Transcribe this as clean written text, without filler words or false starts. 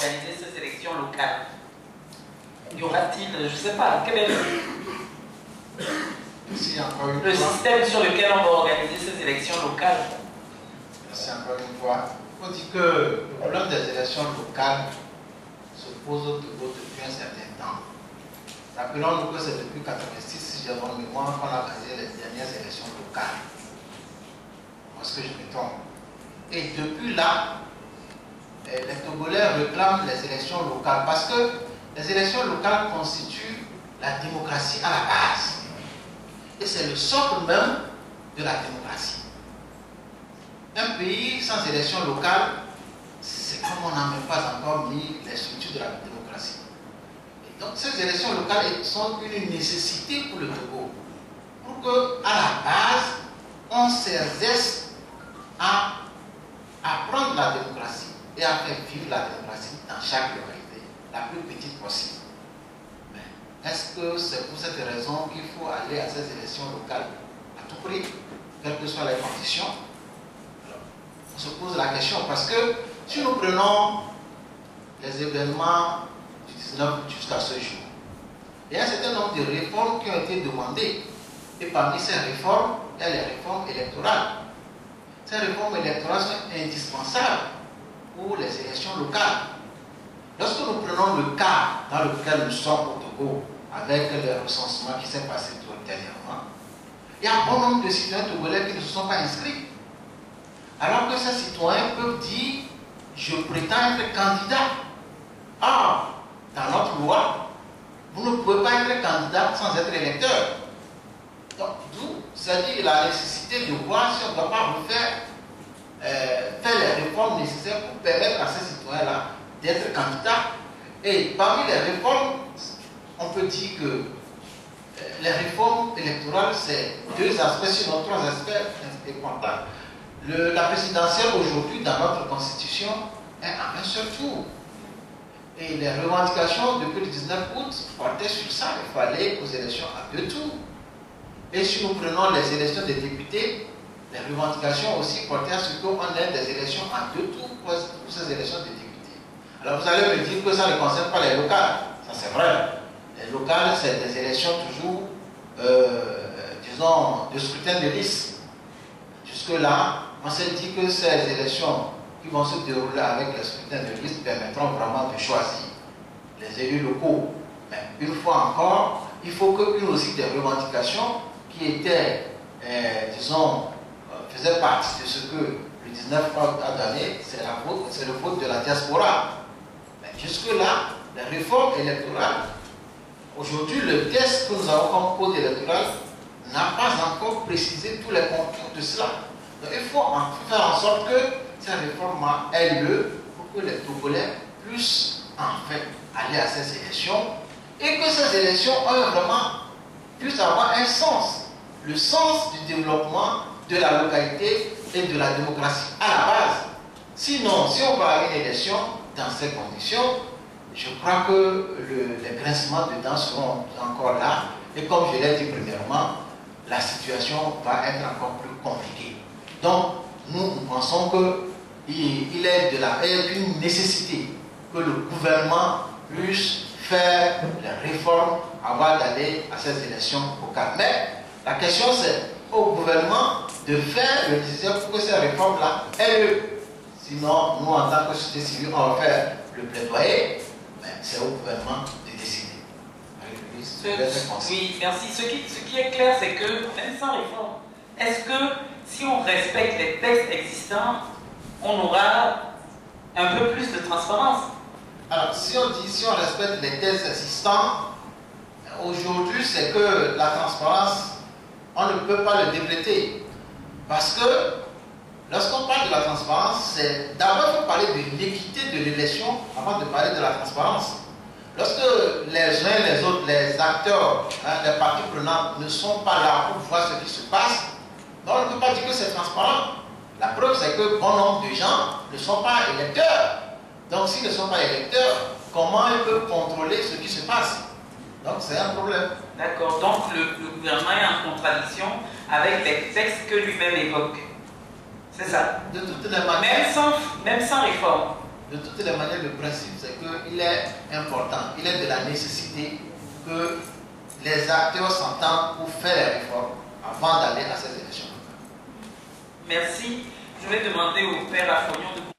organiser ces élections locales? Y aura-t-il, je ne sais pas, quel est le système sur lequel on va organiser ces élections locales? Merci encore une fois. Il faut dire que le problème des élections locales se pose au Togo depuis un certain temps. Rappelons-nous que c'est depuis 1986, si j'ai bonne mémoire, qu'on a organisé les dernières élections locales. Est-ce que je me trompe? Et depuis là, les Togolais réclament les élections locales parce que les élections locales constituent la démocratie à la base. Et c'est le socle même de la démocratie. Un pays sans élections locales, c'est comme on n'a même pas encore mis les structures de la démocratie. Et donc ces élections locales sont une nécessité pour le Togo, pour qu'à la base, on s'exerce à apprendre la démocratie et à faire vivre la démocratie dans chaque localité, la plus petite possible. Mais est-ce que c'est pour cette raison qu'il faut aller à ces élections locales à tout prix, quelles que soient les conditions? Alors, on se pose la question parce que si nous prenons les événements du 19 jusqu'à ce jour, il y a un certain nombre de réformes qui ont été demandées. Et parmi ces réformes, il y a les réformes électorales. Ces réformes électorales sont indispensables pour les élections locales. Lorsque nous prenons le cas dans lequel nous sommes au Togo, avec le recensement qui s'est passé tout dernièrement, il y a un bon nombre de citoyens togolais qui ne se sont pas inscrits. Alors que ces citoyens peuvent dire, je prétends être candidat. Or, dans notre loi, vous ne pouvez pas être candidat sans être électeur. Donc, d'où, c'est-à-dire la nécessité de voir si on ne doit pas refaire faire les réformes nécessaires pour permettre à ces citoyens-là d'être candidats. Et parmi les réformes, on peut dire que les réformes électorales, c'est deux aspects, sinon trois aspects importants. La présidentielle aujourd'hui, dans notre constitution, est à un seul tour. Et les revendications depuis le 19 août portaient sur ça. Il fallait aux élections à deux tours. Et si nous prenons les élections des députés, les revendications aussi portaient à ce qu'on ait des élections à deux tours pour ces élections des députés. Alors vous allez me dire que ça ne concerne pas les locales. Ça c'est vrai. Les locales, c'est des élections toujours, disons, de scrutin de liste. Jusque-là, on s'est dit que ces élections qui vont se dérouler avec les scrutins de liste permettront vraiment de choisir les élus locaux. Mais une fois encore, il faut qu'une aussi des revendications qui étaient, disons, faisaient partie de ce que le 19 août a donné, c'est le vote de la diaspora. Mais jusque-là, les réformes électorales, aujourd'hui, le test que nous avons comme code électoral n'a pas encore précisé tous les contours de cela. Donc il faut faire en sorte que ces réformes aient lieu pour que les Togolais puissent en fait aller à ces élections et que ces élections puissent avoir un sens, le sens du développement de la localité et de la démocratie à la base. Sinon, si on va à une élection dans ces conditions, je crois que les grincements de dents seront encore là et comme je l'ai dit premièrement, la situation va être encore plus compliquée. Donc, nous pensons qu'il est une nécessité que le gouvernement puisse faire les réformes avant d'aller à ces élections locales. Mais la question c'est au gouvernement de faire le nécessaire pour que ces réformes-là aient lieu. Sinon, nous en tant que société civile, on va faire le plaidoyer, mais c'est au gouvernement de décider. Oui, merci. Ce qui est clair, c'est que même sans réforme, est-ce que si on respecte les textes existants, on aura un peu plus de transparence? Alors, si on respecte les textes existants, aujourd'hui, c'est que la transparence, on ne peut pas le décréter. Parce que, lorsqu'on parle de la transparence, c'est d'abord il faut parler de l'équité de l'élection avant de parler de la transparence. Lorsque les uns et les autres, les acteurs, les parties prenantes ne sont pas là pour voir ce qui se passe, donc on ne peut pas dire que c'est transparent. La preuve, c'est que bon nombre de gens ne sont pas électeurs. Donc, s'ils ne sont pas électeurs, comment ils peuvent contrôler ce qui se passe? Donc, c'est un problème. D'accord. Donc, le gouvernement est en contradiction avec les textes que lui-même évoque. C'est ça. De toutes les manières. Même sans réforme. De toutes les manières, le principe, c'est qu'il est important, il est de la nécessité que les acteurs s'entendent pour faire les réformes avant d'aller à ces élections. Merci. Je vais demander au père Lafognon de